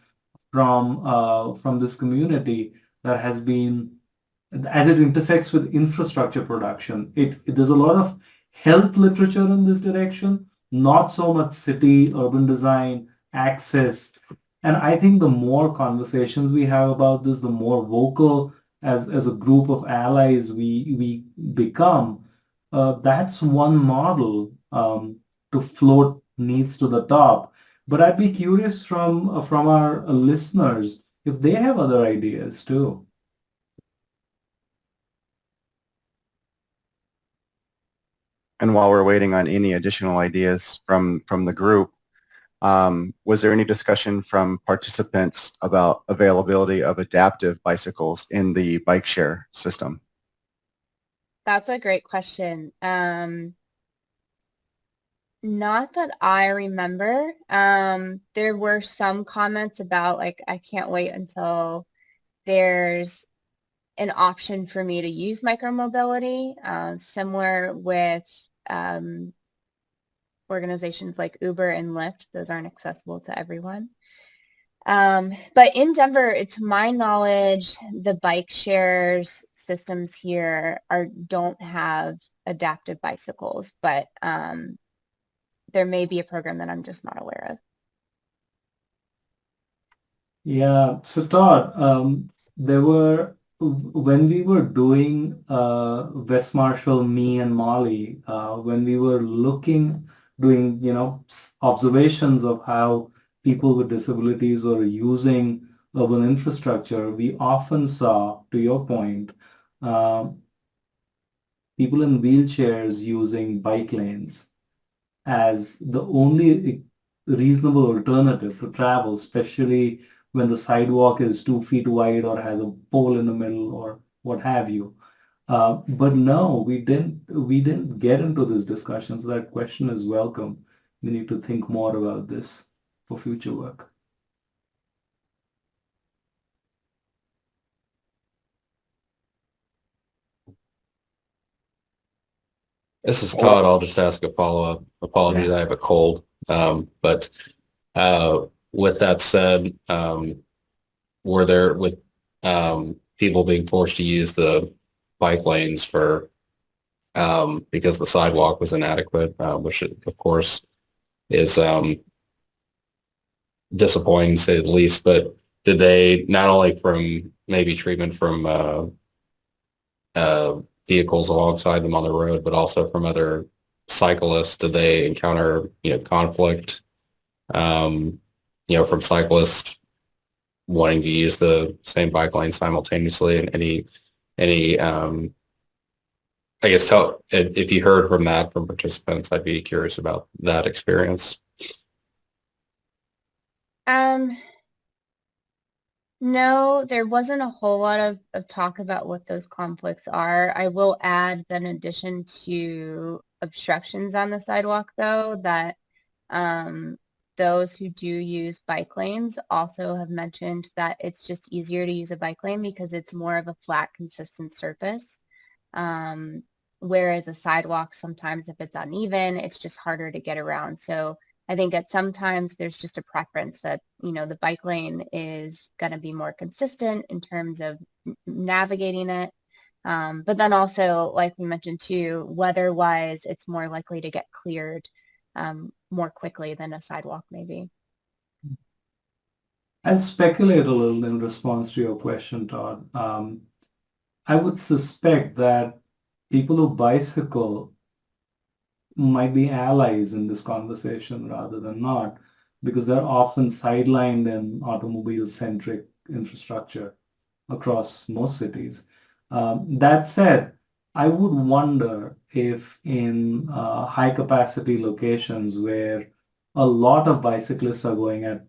from this community that has been, as it intersects with infrastructure production. There's a lot of health literature in this direction, not so much city urban design access. And I think the more conversations we have about this, the more vocal as a group of allies we become. That's one model to float needs to the top. But I'd be curious from our listeners if they have other ideas too. And while we're waiting on any additional ideas from the group, was there any discussion from participants about availability of adaptive bicycles in the bike share system? That's a great question. Not that I remember. There were some comments about like, I can't wait until there's an option for me to use micromobility, similar with organizations like Uber and Lyft. Those aren't accessible to everyone. But in Denver, to my knowledge, the bike shares systems here don't have adaptive bicycles, but there may be a program that I'm just not aware of. Yeah, so Todd, there were when we were doing West Marshall, me and Molly, when we were doing, observations of how people with disabilities were using urban infrastructure, we often saw, to your point, uh, people in wheelchairs using bike lanes as the only reasonable alternative to travel, especially when the sidewalk is 2 feet wide or has a pole in the middle or what have you. But no, we didn't get into this discussion. So that question is welcome. We need to think more about this for future work. This is Todd. I'll just ask a follow-up. Apologies, Yeah. I have a cold. But with that said, were there with people being forced to use the bike lanes for because the sidewalk was inadequate, which of course is disappointing to say the least. But did they not only from maybe treatment from vehicles alongside them on the road, but also from other cyclists? Did they encounter, conflict, from cyclists wanting to use the same bike lane simultaneously? And any, I guess, if you heard from that from participants, I'd be curious about that experience. No, there wasn't a whole lot of talk about what those conflicts are. I will add that in addition to obstructions on the sidewalk, though, that those who do use bike lanes also have mentioned that it's just easier to use a bike lane because it's more of a flat, consistent surface. Whereas a sidewalk, sometimes if it's uneven, it's just harder to get around. So I think at sometimes there's just a preference that, the bike lane is going to be more consistent in terms of navigating it. But then also, like we mentioned too, weather-wise, it's more likely to get cleared more quickly than a sidewalk maybe. I'd speculate a little in response to your question, Todd. I would suspect that people who bicycle might be allies in this conversation rather than not, because they're often sidelined in automobile-centric infrastructure across most cities. That said, I would wonder if in high-capacity locations where a lot of bicyclists are going at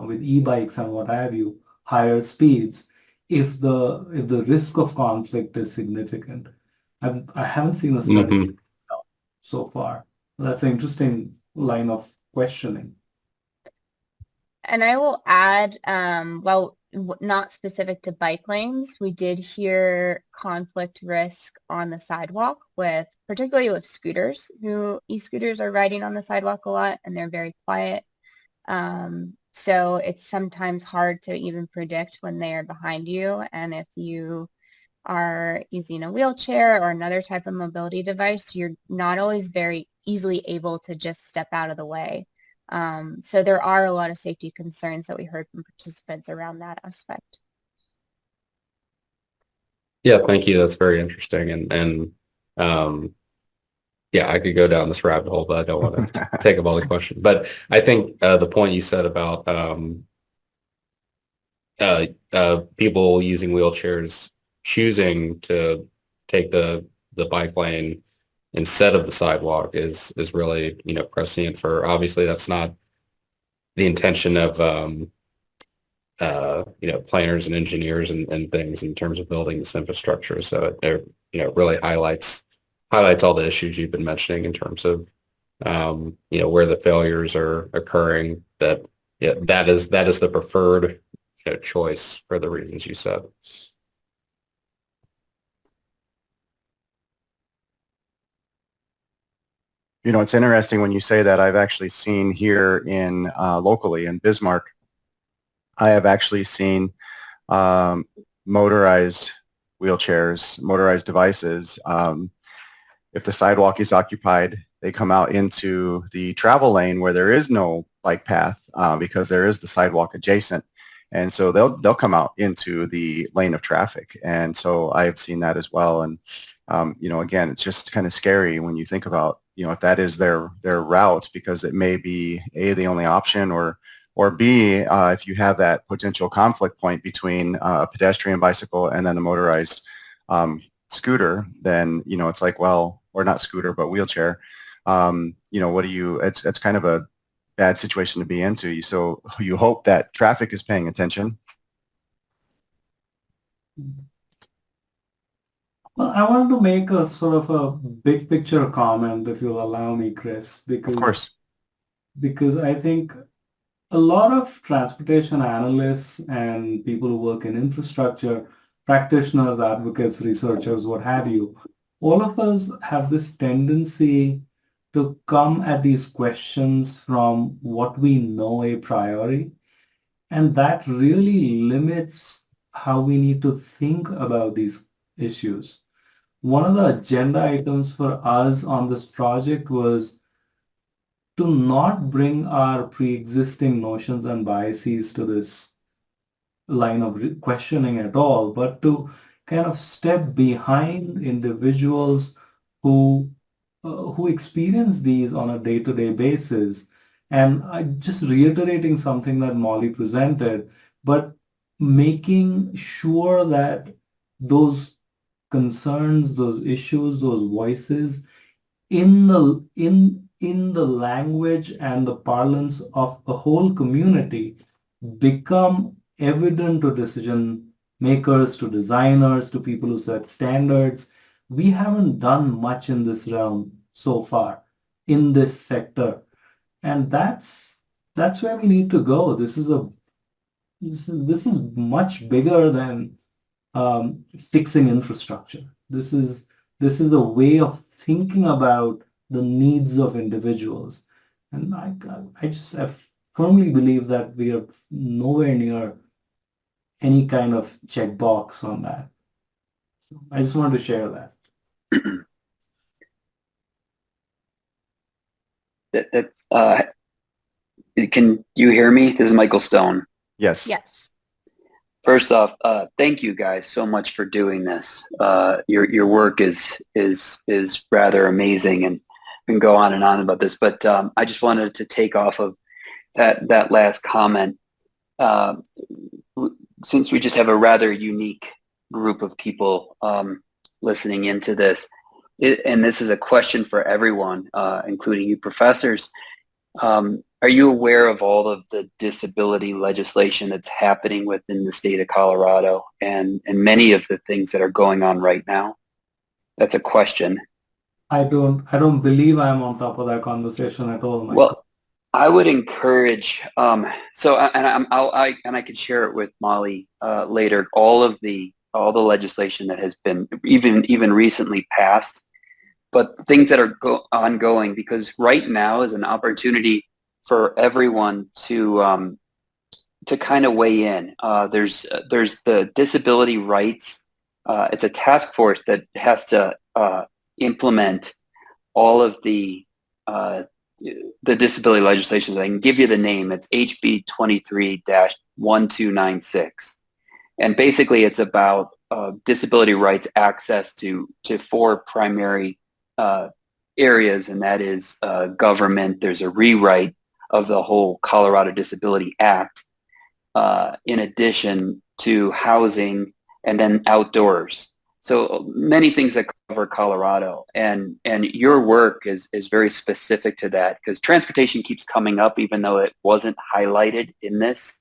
with e-bikes and what have you, higher speeds, if the risk of conflict is significant. I haven't seen a study Mm-hmm. so far. That's an interesting line of questioning. And I will add, well, not specific to bike lanes, we did hear conflict risk on the sidewalk particularly with scooters, e-scooters are riding on the sidewalk a lot and they're very quiet. So it's sometimes hard to even predict when they are behind you. And if you are using a wheelchair or another type of mobility device, you're not always very easily able to just step out of the way. So there are a lot of safety concerns that we heard from participants around that aspect. Yeah, thank you. That's very interesting. Yeah, I could go down this rabbit hole, but I don't want to take up all the question. But I think the point you said about people using wheelchairs choosing to take the bike lane instead of the sidewalk is really, prescient for, obviously that's not the intention of planners and engineers and things in terms of building this infrastructure. So it really highlights all the issues you've been mentioning in terms of where the failures are occurring. That is the preferred choice for the reasons you said. It's interesting when you say that. I've actually seen here in locally in Bismarck, I have actually seen motorized wheelchairs, motorized devices. If the sidewalk is occupied, they come out into the travel lane where there is no bike path because there is the sidewalk adjacent. And so they'll come out into the lane of traffic. And so I've seen that as well. And, again, it's just kind of scary when you think about, if that is their route, because it may be A, the only option, or B, if you have that potential conflict point between a pedestrian bicycle and then a motorized scooter, then, it's like, well, or not scooter, but wheelchair, what do you, it's kind of a bad situation to be into. So you hope that traffic is paying attention. Well, I want to make a sort of a big picture comment, if you'll allow me, Chris, Of course. because I think a lot of transportation analysts and people who work in infrastructure, practitioners, advocates, researchers, what have you, all of us have this tendency to come at these questions from what we know a priori. And that really limits how we need to think about these issues. One of the agenda items for us on this project was to not bring our pre-existing notions and biases to this line of questioning at all, but to kind of step behind individuals who experience these on a day-to-day basis. And I just reiterating something that Molly presented, but making sure that those concerns, those issues, those voices in the language and the parlance of a whole community become evident to decision makers, to designers, to people who set standards. We haven't done much in this realm so far in this sector, and that's where we need to go. This is much bigger than fixing infrastructure. This is a way of thinking about the needs of individuals, and I firmly believe that we are nowhere near any kind of checkbox on that. I just wanted to share that. Can you hear me? This is Michael Stone. Yes. Yes. First off, thank you guys so much for doing this. Your work is rather amazing, and we can go on and on about this. But I just wanted to take off of that last comment. Since we just have a rather unique group of people listening into this, and this is a question for everyone, including you professors. Are you aware of all of the disability legislation that's happening within the state of Colorado and many of the things that are going on right now? That's a question. I don't believe I'm on top of that conversation at all, Michael. Well, I would encourage. I could share it with Molly later. All the legislation that has been even recently passed, but things that are ongoing, because right now is an opportunity for everyone to kind of weigh in. There's the disability rights. It's a task force that has to implement all of the the disability legislation. I can give you the name. It's HB 23-1296. And basically it's about disability rights access to four primary areas, and that is government. There's a rewrite of the whole Colorado Disability Act, in addition to housing and then outdoors. So many things that cover Colorado, and your work is very specific to that, because transportation keeps coming up even though it wasn't highlighted in this.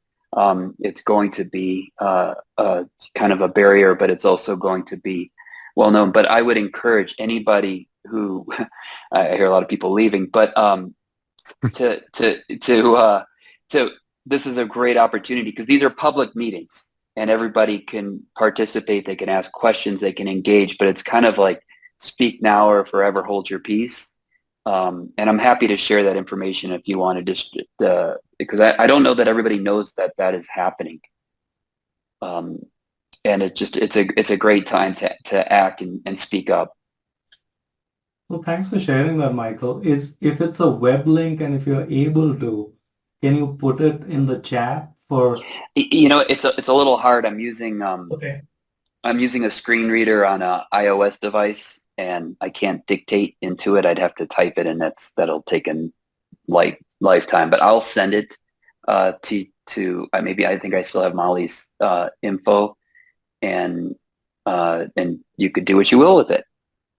It's going to be kind of a barrier, but it's also going to be well known. But I would encourage anybody who I hear a lot of people leaving, but to this is a great opportunity, because these are public meetings and everybody can participate. They can ask questions, they can engage, but it's kind of like speak now or forever hold your peace. And I'm happy to share that information if you want to just, because I don't know that everybody knows that that is happening. And it's a great time to act and speak up. Well, thanks for sharing that, Michael. If it's a web link and if you're able to, can you put it in the chat for? You know, it's a little hard. I'm using Okay. I'm using a screen reader on a iOS device, and I can't dictate into it. I'd have to type it, and that'll take a lifetime. But I'll send it to maybe I think I still have Molly's info, and you could do what you will with it.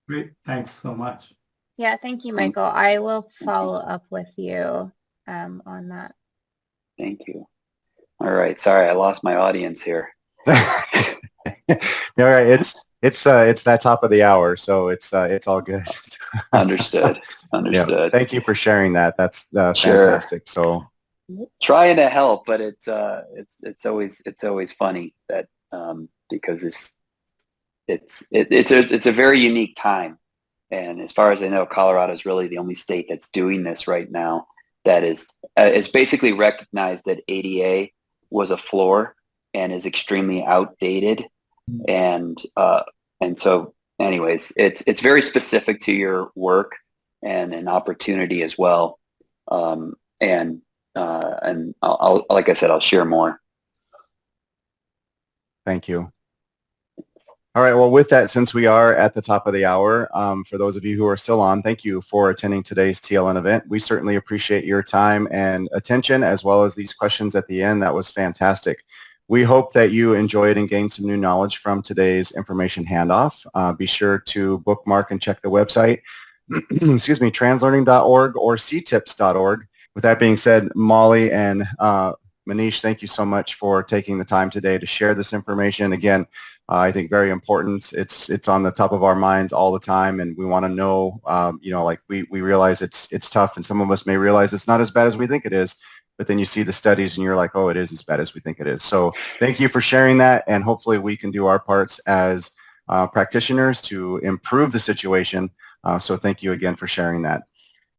Great. Thanks so much. Yeah, thank you, Michael. I will follow up with you on that. Thank you. All right. Sorry, I lost my audience here. All right, it's that top of the hour, so it's all good. Understood. Understood. Yeah, thank you for sharing that. That's Sure. fantastic. So Trying to help, but it's always funny that because it's a very unique time, and as far as I know, Colorado is really the only state that's doing this right now. That is basically recognized that ADA was a floor and is extremely outdated, and so anyways, it's very specific to your work and an opportunity as well, and I'll like I said, I'll share more. thank you. All right, well, with that, since we are at the top of the hour, for those of you who are still on, thank you for attending today's TLN event. We certainly appreciate your time and attention, as well as these questions at the end. That was fantastic. We hope that you enjoyed and gained some new knowledge from today's information handoff. Be sure to bookmark and check the website, excuse me, translearning.org or ctips.org. With that being said, Molly and Manish, thank you so much for taking the time today to share this information. Again, I think very important. It's on the top of our minds all the time, and we want to know, like we realize it's tough, and some of us may realize it's not as bad as we think it is, but then you see the studies and you're like, oh, it is as bad as we think it is. So thank you for sharing that, and hopefully we can do our parts as practitioners to improve the situation. So thank you again for sharing that.